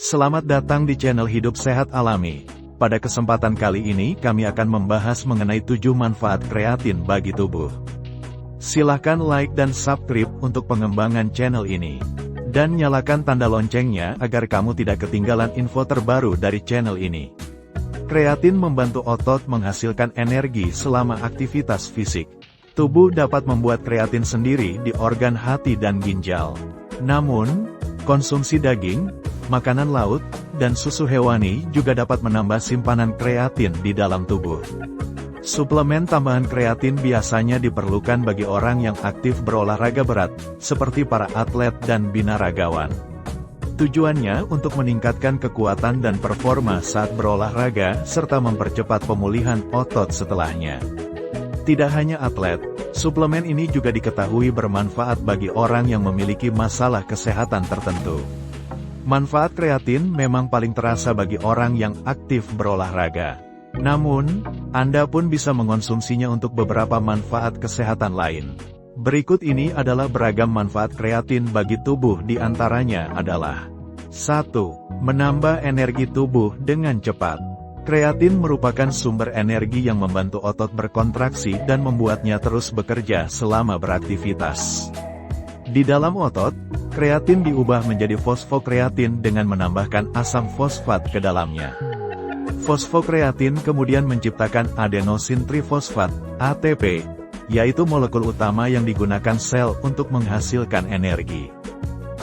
Selamat datang di channel Hidup Sehat Alami. Pada kesempatan kali ini kami akan membahas mengenai 7 manfaat kreatin bagi tubuh. Silahkan like dan subscribe untuk pengembangan channel ini. Dan nyalakan tanda loncengnya agar kamu tidak ketinggalan info terbaru dari channel ini. Kreatin membantu otot menghasilkan energi selama aktivitas fisik. Tubuh dapat membuat kreatin sendiri di organ hati dan ginjal. Namun, konsumsi daging, makanan laut, dan susu hewani juga dapat menambah simpanan kreatin di dalam tubuh. Suplemen tambahan kreatin biasanya diperlukan bagi orang yang aktif berolahraga berat, seperti para atlet dan binaragawan. Tujuannya untuk meningkatkan kekuatan dan performa saat berolahraga, serta mempercepat pemulihan otot setelahnya. Tidak hanya atlet, suplemen ini juga diketahui bermanfaat bagi orang yang memiliki masalah kesehatan tertentu. Manfaat kreatin memang paling terasa bagi orang yang aktif berolahraga. Namun, Anda pun bisa mengonsumsinya untuk beberapa manfaat kesehatan lain. Berikut ini adalah beragam manfaat kreatin bagi tubuh, di antaranya adalah 1. Menambah energi tubuh dengan cepat. Kreatin merupakan sumber energi yang membantu otot berkontraksi dan membuatnya terus bekerja selama beraktivitas. Di dalam otot, kreatin diubah menjadi fosfokreatin dengan menambahkan asam fosfat ke dalamnya. Fosfokreatin kemudian menciptakan adenosin trifosfat, ATP, yaitu molekul utama yang digunakan sel untuk menghasilkan energi.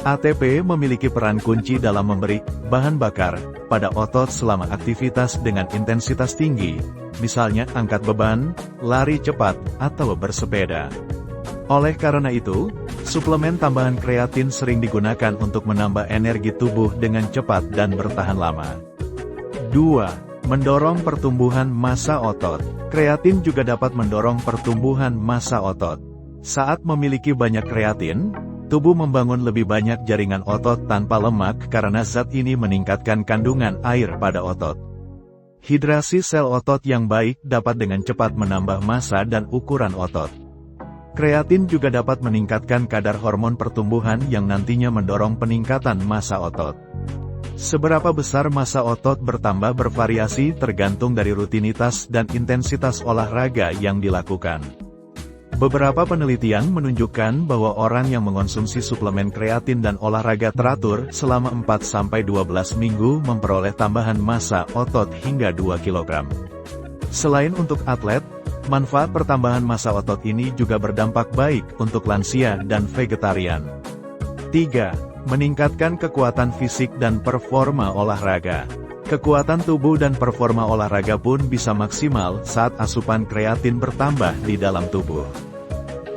ATP memiliki peran kunci dalam memberi bahan bakar pada otot selama aktivitas dengan intensitas tinggi, misalnya angkat beban, lari cepat, atau bersepeda. Oleh karena itu, suplemen tambahan kreatin sering digunakan untuk menambah energi tubuh dengan cepat dan bertahan lama. 2. Mendorong pertumbuhan massa otot. Kreatin juga dapat mendorong pertumbuhan massa otot. Saat memiliki banyak kreatin, tubuh membangun lebih banyak jaringan otot tanpa lemak karena zat ini meningkatkan kandungan air pada otot. Hidrasi sel otot yang baik dapat dengan cepat menambah massa dan ukuran otot. Kreatin juga dapat meningkatkan kadar hormon pertumbuhan yang nantinya mendorong peningkatan massa otot. Seberapa besar massa otot bertambah bervariasi tergantung dari rutinitas dan intensitas olahraga yang dilakukan. Beberapa penelitian menunjukkan bahwa orang yang mengonsumsi suplemen kreatin dan olahraga teratur selama 4-12 minggu memperoleh tambahan massa otot hingga 2 kg. Selain untuk atlet, manfaat pertambahan massa otot ini juga berdampak baik untuk lansia dan vegetarian. 3. Meningkatkan kekuatan fisik dan performa olahraga. Kekuatan tubuh dan performa olahraga pun bisa maksimal saat asupan kreatin bertambah di dalam tubuh.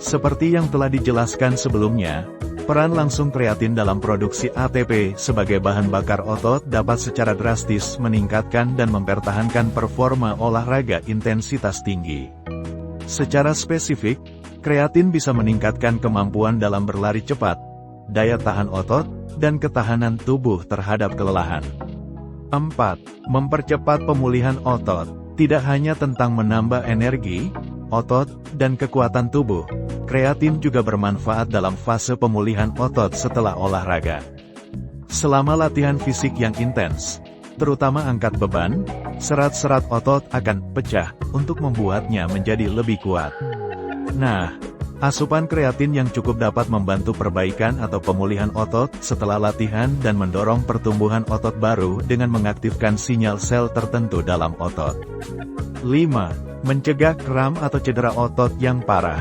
Seperti yang telah dijelaskan sebelumnya, peran langsung kreatin dalam produksi ATP sebagai bahan bakar otot dapat secara drastis meningkatkan dan mempertahankan performa olahraga intensitas tinggi. Secara spesifik, kreatin bisa meningkatkan kemampuan dalam berlari cepat, daya tahan otot, dan ketahanan tubuh terhadap kelelahan. 4. Mempercepat pemulihan otot. Tidak hanya tentang menambah energi, otot, dan kekuatan tubuh, kreatin juga bermanfaat dalam fase pemulihan otot setelah olahraga. Selama latihan fisik yang intens, terutama angkat beban, serat-serat otot akan pecah untuk membuatnya menjadi lebih kuat. Nah, asupan kreatin yang cukup dapat membantu perbaikan atau pemulihan otot setelah latihan dan mendorong pertumbuhan otot baru dengan mengaktifkan sinyal sel tertentu dalam otot. 5. Mencegah kram atau cedera otot yang parah.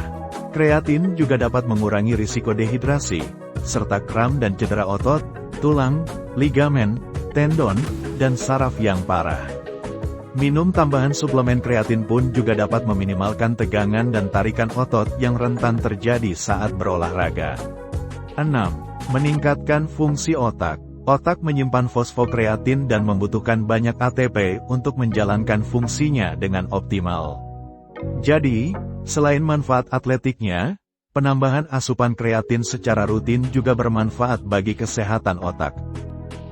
Kreatin juga dapat mengurangi risiko dehidrasi, serta kram dan cedera otot, tulang, ligamen, tendon, dan saraf yang parah. Minum tambahan suplemen kreatin pun juga dapat meminimalkan tegangan dan tarikan otot yang rentan terjadi saat berolahraga. 6. Meningkatkan fungsi otak. Otak menyimpan fosfokreatin dan membutuhkan banyak ATP untuk menjalankan fungsinya dengan optimal. Jadi, selain manfaat atletiknya, penambahan asupan kreatin secara rutin juga bermanfaat bagi kesehatan otak.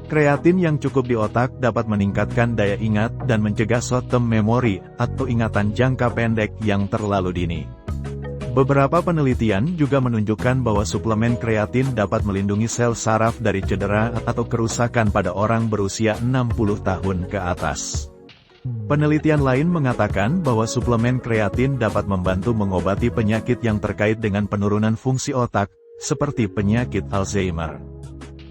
Kreatin yang cukup di otak dapat meningkatkan daya ingat dan mencegah short term memory atau ingatan jangka pendek yang terlalu dini. Beberapa penelitian juga menunjukkan bahwa suplemen kreatin dapat melindungi sel saraf dari cedera atau kerusakan pada orang berusia 60 tahun ke atas. Penelitian lain mengatakan bahwa suplemen kreatin dapat membantu mengobati penyakit yang terkait dengan penurunan fungsi otak, seperti penyakit Alzheimer.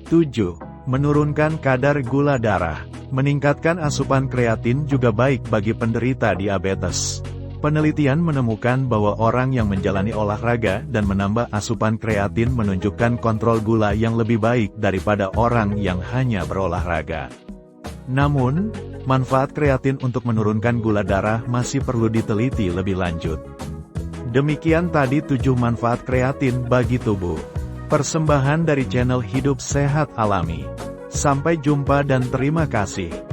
7. Menurunkan kadar gula darah. Meningkatkan asupan kreatin juga baik bagi penderita diabetes. Penelitian menemukan bahwa orang yang menjalani olahraga dan menambah asupan kreatin menunjukkan kontrol gula yang lebih baik daripada orang yang hanya berolahraga. Namun, manfaat kreatin untuk menurunkan gula darah masih perlu diteliti lebih lanjut. Demikian tadi 7 manfaat kreatin bagi tubuh. Persembahan dari channel Hidup Sehat Alami. Sampai jumpa dan terima kasih.